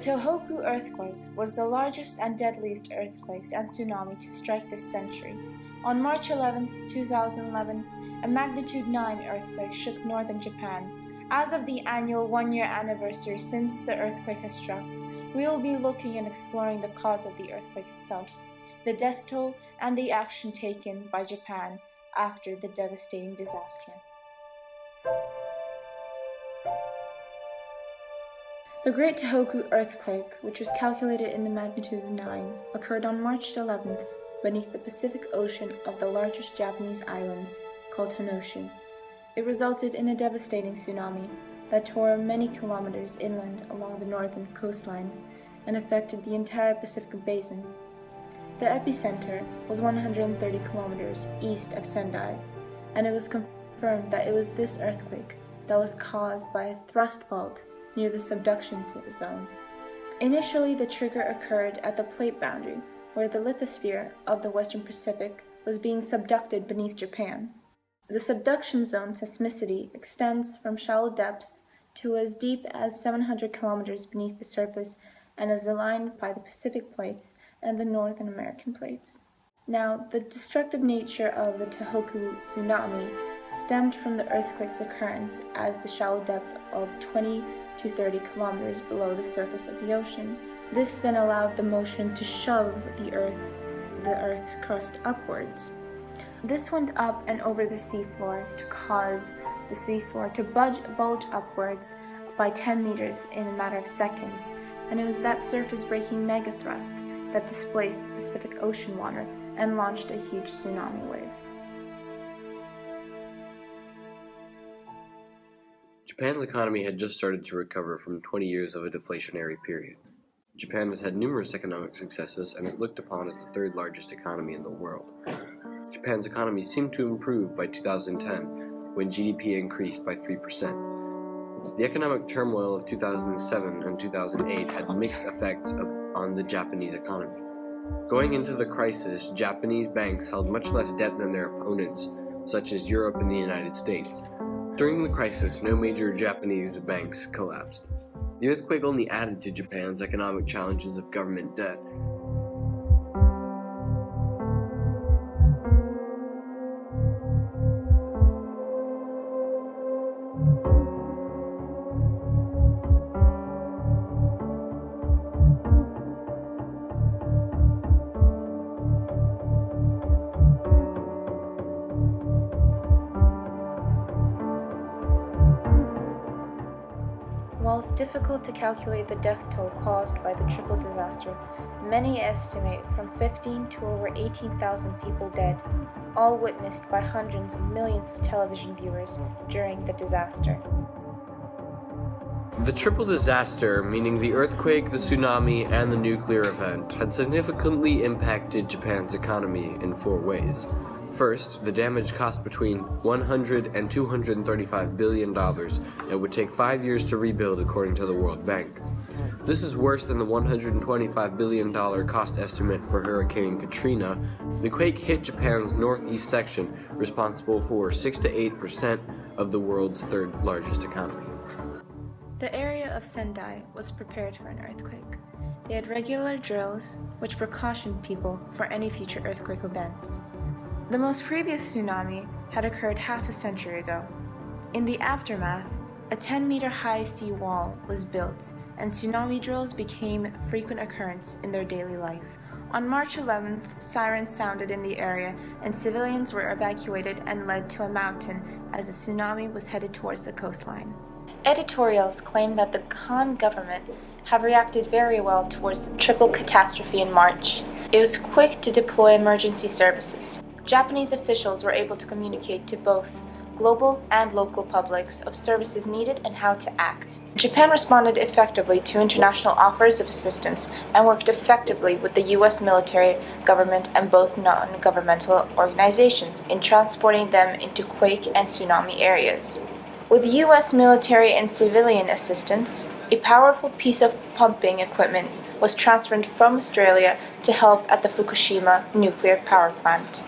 Tohoku Earthquake was the largest and deadliest earthquakes and tsunami to strike this century. On March 11, 2011, a magnitude 9 earthquake shook northern Japan. As of the annual one-year anniversary since the earthquake has struck, we will be looking and exploring the cause of the earthquake itself, the death toll, and the action taken by Japan after the devastating disaster. The Great Tohoku Earthquake, which was calculated in the magnitude of 9, occurred on March 11th beneath the Pacific Ocean of the largest Japanese islands, called Honshu. It resulted in a devastating tsunami that tore many kilometers inland along the northern coastline and affected the entire Pacific basin. The epicenter was 130 kilometers east of Sendai, and it was confirmed that it was this earthquake that was caused by a thrust fault near the subduction zone. Initially, the trigger occurred at the plate boundary, where the lithosphere of the Western Pacific was being subducted beneath Japan. The subduction zone seismicity extends from shallow depths to as deep as 700 kilometers beneath the surface and is aligned by the Pacific plates and the North American plates. Now, the destructive nature of the Tohoku tsunami stemmed from the earthquake's occurrence at the shallow depth of 20 to 30 kilometers below the surface of the ocean. This then allowed the motion to shove the Earth's crust upwards. This went up and over the seafloors to cause the seafloor to bulge upwards by 10 meters in a matter of seconds, and it was that surface-breaking megathrust that displaced the Pacific Ocean water and launched a huge tsunami wave. Japan's economy had just started to recover from 20 years of a deflationary period. Japan has had numerous economic successes and is looked upon as the third largest economy in the world. Japan's economy seemed to improve by 2010, when GDP increased by 3%. The economic turmoil of 2007 and 2008 had mixed effects on the Japanese economy. Going into the crisis, Japanese banks held much less debt than their opponents, such as Europe and the United States. During the crisis, no major Japanese banks collapsed. The earthquake only added to Japan's economic challenges of government debt. While it's difficult to calculate the death toll caused by the triple disaster, many estimate from 15 to over 18,000 people dead, all witnessed by hundreds of millions of television viewers during the disaster. The triple disaster, meaning the earthquake, the tsunami, and the nuclear event, had significantly impacted Japan's economy in 4 ways. First, the damage cost between $100 and $235 billion and would take 5 years to rebuild according to the World Bank. This is worse than the $125 billion cost estimate for Hurricane Katrina. The quake hit Japan's northeast section, responsible for 6 to 8% of the world's third largest economy. The area of Sendai was prepared for an earthquake. They had regular drills, which precautioned people for any future earthquake events. The most previous tsunami had occurred half a century ago. In the aftermath, a 10-meter high sea wall was built, and tsunami drills became a frequent occurrence in their daily life. On March 11th, sirens sounded in the area, and civilians were evacuated and led to a mountain as the tsunami was headed towards the coastline. Editorials claim that the Khan government have reacted very well towards the triple catastrophe in March. It was quick to deploy emergency services. Japanese officials were able to communicate to both global and local publics of services needed and how to act. Japan responded effectively to international offers of assistance and worked effectively with the U.S. military, government, and both non-governmental organizations in transporting them into quake and tsunami areas. With U.S. military and civilian assistance, a powerful piece of pumping equipment was transferred from Australia to help at the Fukushima nuclear power plant.